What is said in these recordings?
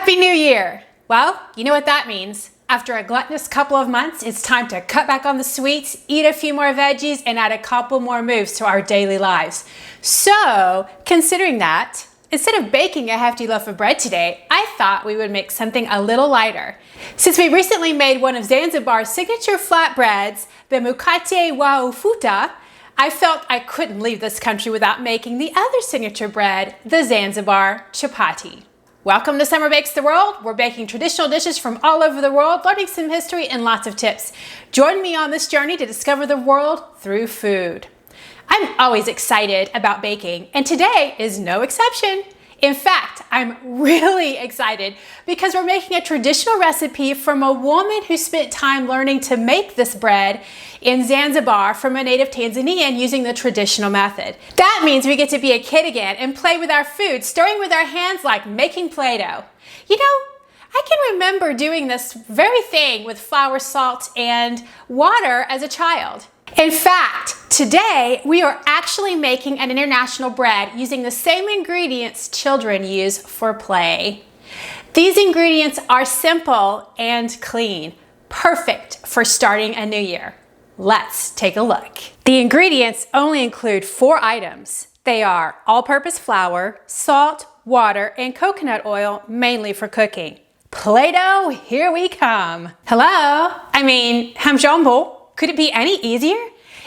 Happy New Year! Well, you know what that means. After a gluttonous couple of months, it's time to cut back on the sweets, eat a few more veggies, and add a couple more moves to our daily lives. So, considering that, instead of baking a hefty loaf of bread today, I thought we would make something a little lighter. Since we recently made one of Zanzibar's signature flatbreads, the mkate wa ufuta, I felt I couldn't leave this country without making the other signature bread, the Zanzibar Chapati. Welcome to Summer Bakes the World. We're baking traditional dishes from all over the world, learning some history and lots of tips. Join me on this journey to discover the world through food. I'm always excited about baking, and today is no exception. In fact, I'm really excited because we're making a traditional recipe from a woman who spent time learning to make this bread in Zanzibar from a native Tanzanian using the traditional method. That means we get to be a kid again and play with our food, stirring with our hands like making Play-Doh. You know, I can remember doing this very thing with flour, salt, and water as a child. In fact, today we are actually making an international bread using the same ingredients children use for play. These ingredients are simple and clean, perfect for starting a new year. Let's take a look. The ingredients only include 4 items. They are all-purpose flour, salt, water, and coconut oil, mainly for cooking. Play-Doh, here we come. Hello? Hamjambo. Could it be any easier?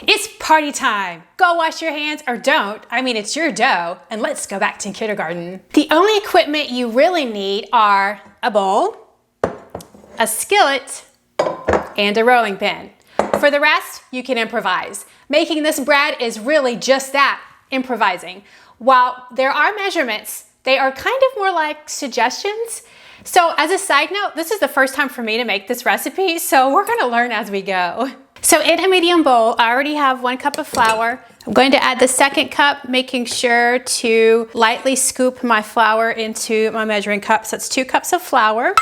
It's party time. Go wash your hands or don't. It's your dough. And let's go back to kindergarten. The only equipment you really need are a bowl, a skillet, and a rolling pin. For the rest, you can improvise. Making this bread is really just that, improvising. While there are measurements, they are kind of more like suggestions. So as a side note, this is the first time for me to make this recipe, so we're gonna learn as we go. So in a medium bowl, I already have 1 cup of flour. I'm going to add the 2nd cup, making sure to lightly scoop my flour into my measuring cup. So it's 2 cups of flour.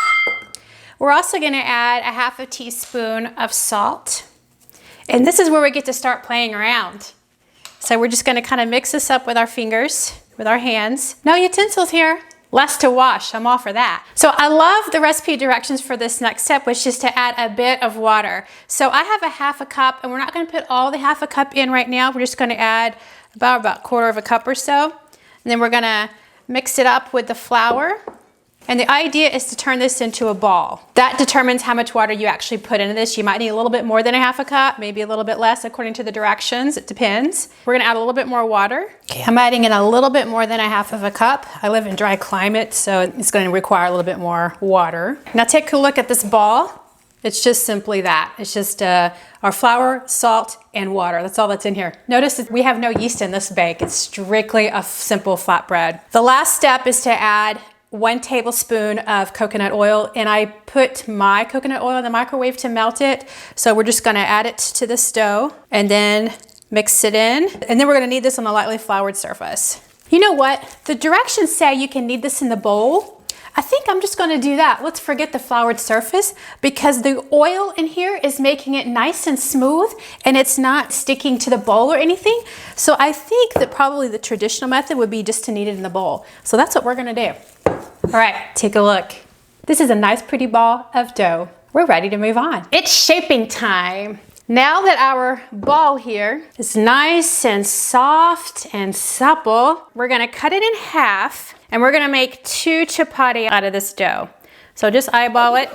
We're also gonna add a 1/2 teaspoon of salt. And this is where we get to start playing around. So we're just gonna kind of mix this up with our fingers, with our hands. No utensils here. Less to wash, I'm all for that. So I love the recipe directions for this next step, which is to add a bit of water. So I have a 1/2 cup, and we're not gonna put all the 1/2 cup in right now. We're just gonna add about 1/4 cup or so. And then we're gonna mix it up with the flour. And the idea is to turn this into a ball. That determines how much water you actually put into this. You might need a little bit more than a 1/2 cup, maybe a little bit less according to the directions. It depends. We're gonna add a little bit more water. Okay, I'm adding in a little bit more than a 1/2 cup. I live in dry climate, so it's gonna require a little bit more water. Now take a look at this ball. It's just simply that. It's just our flour, salt, and water. That's all that's in here. Notice that we have no yeast in this bake. It's strictly a simple flatbread. The last step is to add 1 tablespoon of coconut oil, and I put my coconut oil in the microwave to melt it. So we're just gonna add it to this dough and then mix it in. And then we're gonna knead this on a lightly floured surface. You know what? The directions say you can knead this in the bowl. I think I'm just gonna do that. Let's forget the floured surface because the oil in here is making it nice and smooth and it's not sticking to the bowl or anything. So I think that probably the traditional method would be just to knead it in the bowl. So that's what we're gonna do. All right, take a look. This is a nice pretty ball of dough. We're ready to move on. It's shaping time. Now that our ball here is nice and soft and supple, we're gonna cut it in half and we're gonna make 2 chapati out of this dough. So just eyeball it.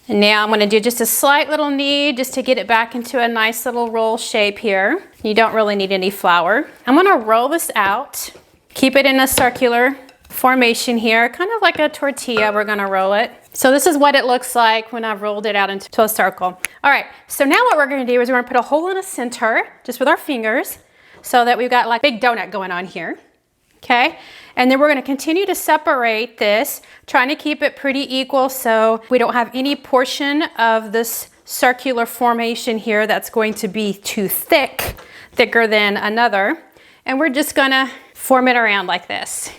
And now I'm gonna do just a slight little knead just to get it back into a nice little roll shape here. You don't really need any flour. I'm gonna roll this out. Keep it in a circular formation here, kind of like a tortilla. We're gonna roll it. So this is what it looks like when I've rolled it out into a circle. All right, so now what we're gonna do is we're gonna put a hole in the center, just with our fingers, so that we've got like a big donut going on here, okay? And then we're gonna continue to separate this, trying to keep it pretty equal so we don't have any portion of this circular formation here that's going to be too thick, thicker than another. And we're just gonna form it around like this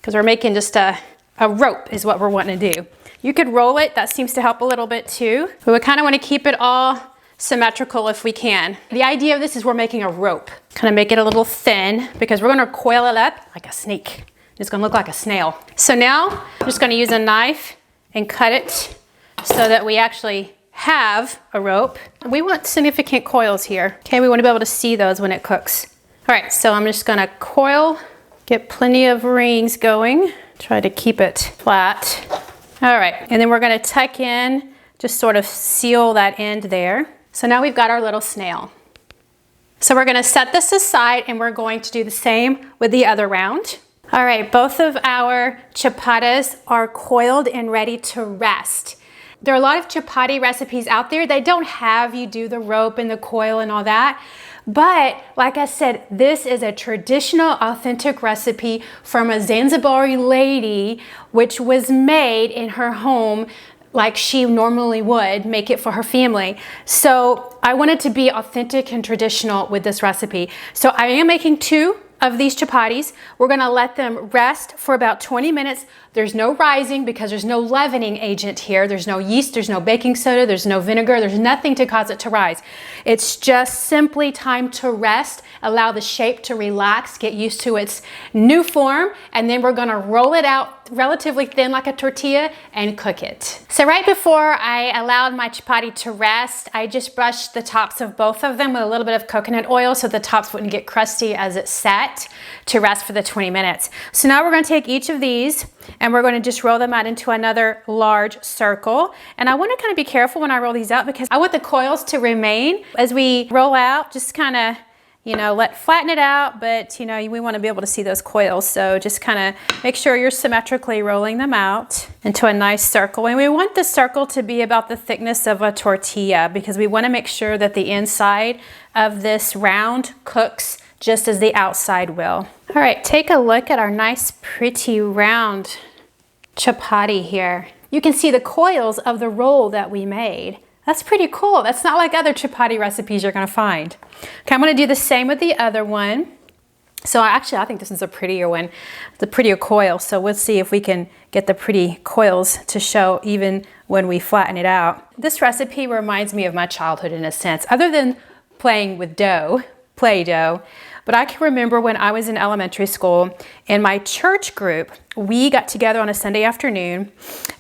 because we're making just a rope is what we're wanting to do. You could roll it, that seems to help a little bit too. But we kind of want to keep it all symmetrical if we can. The idea of this is we're making a rope. Kind of make it a little thin because we're going to coil it up like a snake. It's gonna look like a snail. So now I'm just gonna use a knife and cut it so that we actually have a rope. We want significant coils here. Okay, we wanna be able to see those when it cooks. All right, so I'm just gonna coil, get plenty of rings going, try to keep it flat. All right, and then we're gonna tuck in, just sort of seal that end there. So now we've got our little snail. So we're gonna set this aside and we're going to do the same with the other round. All right, both of our chapatis are coiled and ready to rest. There are a lot of chapati recipes out there that don't have you do the rope and the coil and all that. But like I said, this is a traditional, authentic recipe from a Zanzibari lady, which was made in her home like she normally would make it for her family. So I wanted to be authentic and traditional with this recipe. So I am making 2 of these chapatis. We're gonna let them rest for about 20 minutes. There's no rising because there's no leavening agent here. There's no yeast, there's no baking soda, there's no vinegar, there's nothing to cause it to rise. It's just simply time to rest, allow the shape to relax, get used to its new form, and then we're gonna roll it out relatively thin like a tortilla and cook it. So right before I allowed my chapati to rest, I just brushed the tops of both of them with a little bit of coconut oil so the tops wouldn't get crusty as it set to rest for the 20 minutes. So now we're gonna take each of these and we're going to just roll them out into another large circle. And I want to kind of be careful when I roll these out because I want the coils to remain as we roll out. Just kind of, you know, flatten it out, but you know, we want to be able to see those coils. So just kind of make sure you're symmetrically rolling them out into a nice circle. And we want the circle to be about the thickness of a tortilla because we want to make sure that the inside of this round cooks just as the outside will. All right, take a look at our nice, pretty round chapati here. You can see the coils of the roll that we made. That's pretty cool. That's not like other chapati recipes you're gonna find. Okay, I'm gonna do the same with the other one. So actually, I think this is a prettier one, the prettier coil. So we'll see if we can get the pretty coils to show even when we flatten it out. This recipe reminds me of my childhood in a sense, other than playing with dough, Play-Doh. But I can remember when I was in elementary school, in my church group, we got together on a Sunday afternoon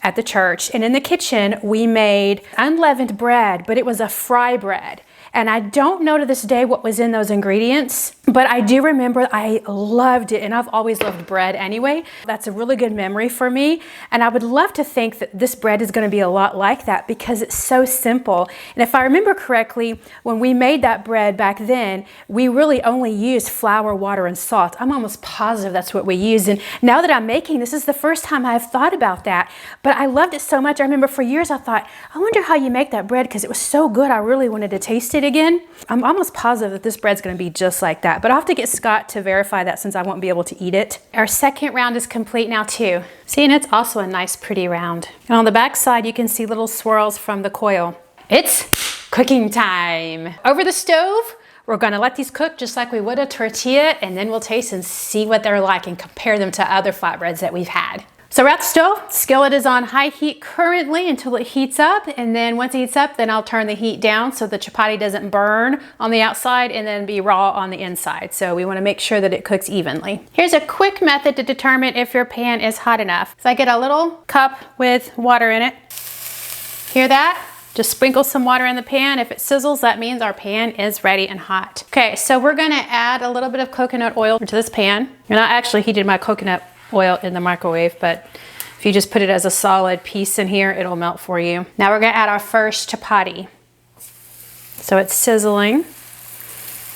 at the church, and in the kitchen, we made unleavened bread, but it was a fry bread. And I don't know to this day what was in those ingredients, but I do remember I loved it, and I've always loved bread anyway. That's a really good memory for me, and I would love to think that this bread is going to be a lot like that because it's so simple. And if I remember correctly, when we made that bread back then, we really only used flour, water, and salt. I'm almost positive that's what we used, and now that I'm making this is the first time I've thought about that, but I loved it so much. I remember for years I thought, I wonder how you make that bread because it was so good. I really wanted to taste it again. I'm almost positive that this bread's going to be just like that, but I'll have to get Scott to verify that since I won't be able to eat it. Our second round is complete now too. See, and it's also a nice pretty round. And on the back side, you can see little swirls from the coil. It's cooking time. Over the stove, we're going to let these cook just like we would a tortilla, and then we'll taste and see what they're like and compare them to other flatbreads that we've had. So we're at the stove. Skillet is on high heat currently until it heats up, and then once it heats up, then I'll turn the heat down so the chapati doesn't burn on the outside and then be raw on the inside. So we want to make sure that it cooks evenly. Here's a quick method to determine if your pan is hot enough. So I get a little cup with water in it. Hear that? Just sprinkle some water in the pan. If it sizzles, that means our pan is ready and hot. Okay, so we're gonna add a little bit of coconut oil into this pan. And I actually heated my coconut oil in the microwave, but if you just put it as a solid piece in here, it'll melt for you. Now we're gonna add our first chapati. So it's sizzling.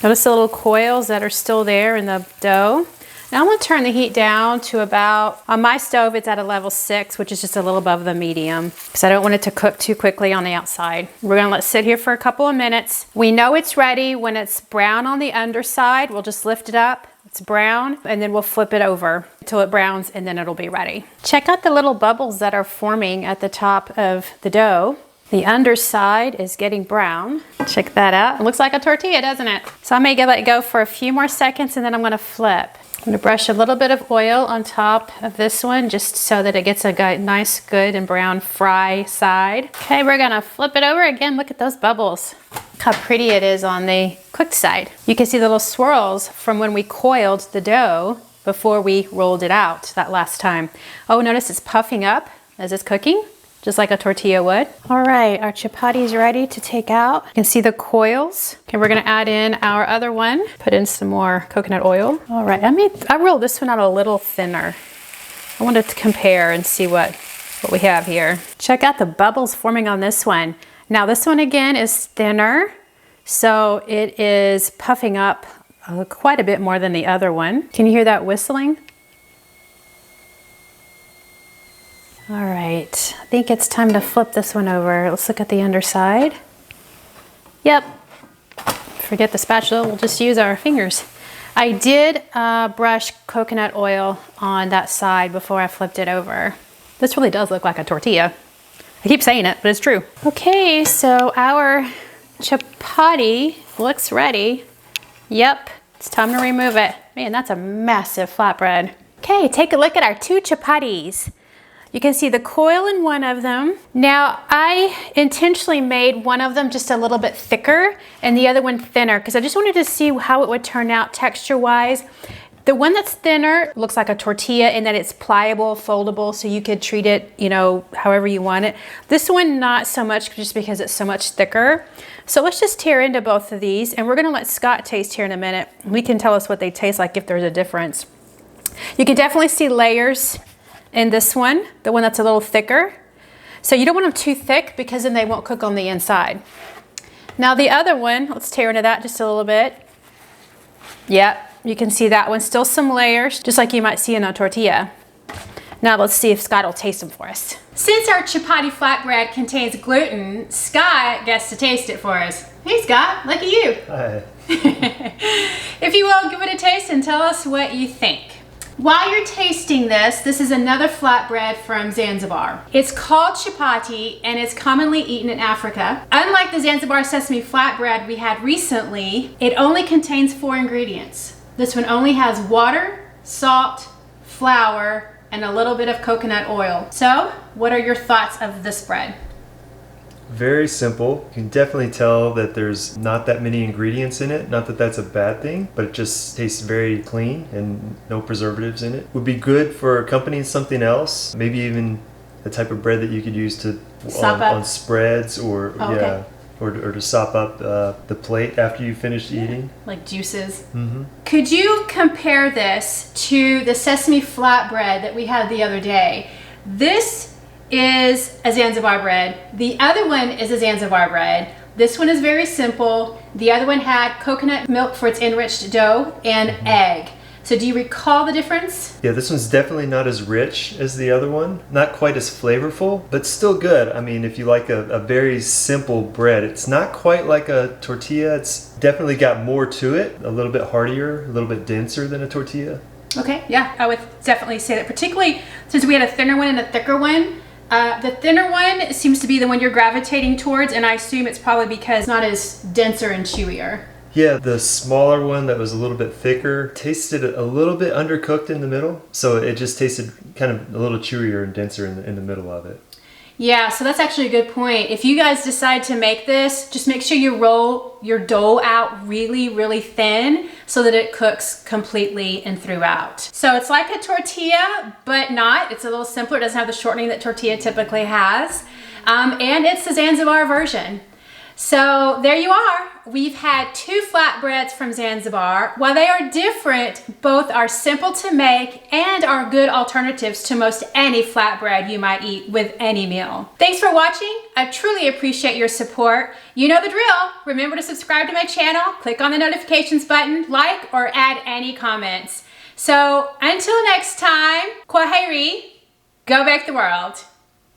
Notice the little coils that are still there in the dough. Now I'm gonna turn the heat down to about, on my stove, it's at a level 6, which is just a little above the medium, because I don't want it to cook too quickly on the outside. We're gonna let it sit here for a couple of minutes. We know it's ready when it's brown on the underside. We'll just lift it up. It's brown, and then we'll flip it over until it browns, and then it'll be ready. Check out the little bubbles that are forming at the top of the dough. The underside is getting brown. Check that out. It looks like a tortilla, doesn't it? So I may let it go for a few more seconds, and then I'm gonna flip. I'm gonna brush a little bit of oil on top of this one just so that it gets a nice, good and brown fry side. Okay, we're gonna flip it over again. Look at those bubbles. Look how pretty it is on the cooked side. You can see the little swirls from when we coiled the dough before we rolled it out that last time. Oh, notice it's puffing up as it's cooking, just like a tortilla would. All right, our chapati is ready to take out. You can see the coils. Okay, we're gonna add in our other one, put in some more coconut oil. All right, I rolled this one out a little thinner. I wanted to compare and see what we have here. Check out the bubbles forming on this one. Now this one again is thinner, so it is puffing up quite a bit more than the other one. Can you hear that whistling? All right, I think it's time to flip this one over. Let's look at the underside. Yep, forget the spatula, we'll just use our fingers. I did brush coconut oil on that side before I flipped it over. This really does look like a tortilla. I keep saying it, but it's true. Okay, so our chapati looks ready. Yep, it's time to remove it. Man, that's a massive flatbread. Okay, take a look at our 2 chapatis. You can see the coil in one of them. Now, I intentionally made one of them just a little bit thicker and the other one thinner because I just wanted to see how it would turn out texture-wise. The one that's thinner looks like a tortilla in that it's pliable, foldable, so you could treat it, you know, however you want it. This one, not so much, just because it's so much thicker. So let's just tear into both of these, and we're gonna let Scott taste here in a minute. He can tell us what they taste like if there's a difference. You can definitely see layers in this one, the one that's a little thicker. So you don't want them too thick because then they won't cook on the inside. Now the other one, let's tear into that just a little bit. Yep. You can see that one, still some layers, just like you might see in a tortilla. Now let's see if Scott will taste them for us. Since our chapati flatbread contains gluten, Scott gets to taste it for us. Hey Scott, lucky you. Hi. If you will, give it a taste and tell us what you think. While you're tasting this, this is another flatbread from Zanzibar. It's called chapati and it's commonly eaten in Africa. Unlike the Zanzibar sesame flatbread we had recently, it only contains 4 ingredients. This one only has water, salt, flour, and a little bit of coconut oil. So, what are your thoughts of this bread? Very simple. You can definitely tell that there's not that many ingredients in it. Not that that's a bad thing, but it just tastes very clean and no preservatives in it. Would be good for accompanying something else. Maybe even the type of bread that you could use to on spreads or okay. Or to sop up the plate after you finish eating. Like juices. Mm-hmm. Could you compare this to the sesame flatbread that we had the other day? This is a Zanzibar bread. The other one is a Zanzibar bread. This one is very simple. The other one had coconut milk for its enriched dough and egg. So do you recall the difference? Yeah, this one's definitely not as rich as the other one. Not quite as flavorful, but still good. I mean, if you like a very simple bread, it's not quite like a tortilla. It's definitely got more to it, a little bit heartier, a little bit denser than a tortilla. Okay, yeah, I would definitely say that, particularly since we had a thinner one and a thicker one. The thinner one seems to be the one you're gravitating towards, and I assume it's probably because it's not as denser and chewier. Yeah, the smaller one that was a little bit thicker tasted a little bit undercooked in the middle, so it just tasted kind of a little chewier and denser in the middle of it. Yeah, so that's actually a good point. If you guys decide to make this, just make sure you roll your dough out really, really thin so that it cooks completely and throughout. So it's like a tortilla, but not. It's a little simpler. It doesn't have the shortening that tortilla typically has. And it's the Zanzibar version. So there you are. We've had 2 flatbreads from Zanzibar. While they are different, both are simple to make and are good alternatives to most any flatbread you might eat with any meal. Thanks for watching. I truly appreciate your support. You know the drill. Remember to subscribe to my channel, click on the notifications button, like or add any comments. So until next time, kwaheri, go bake the world.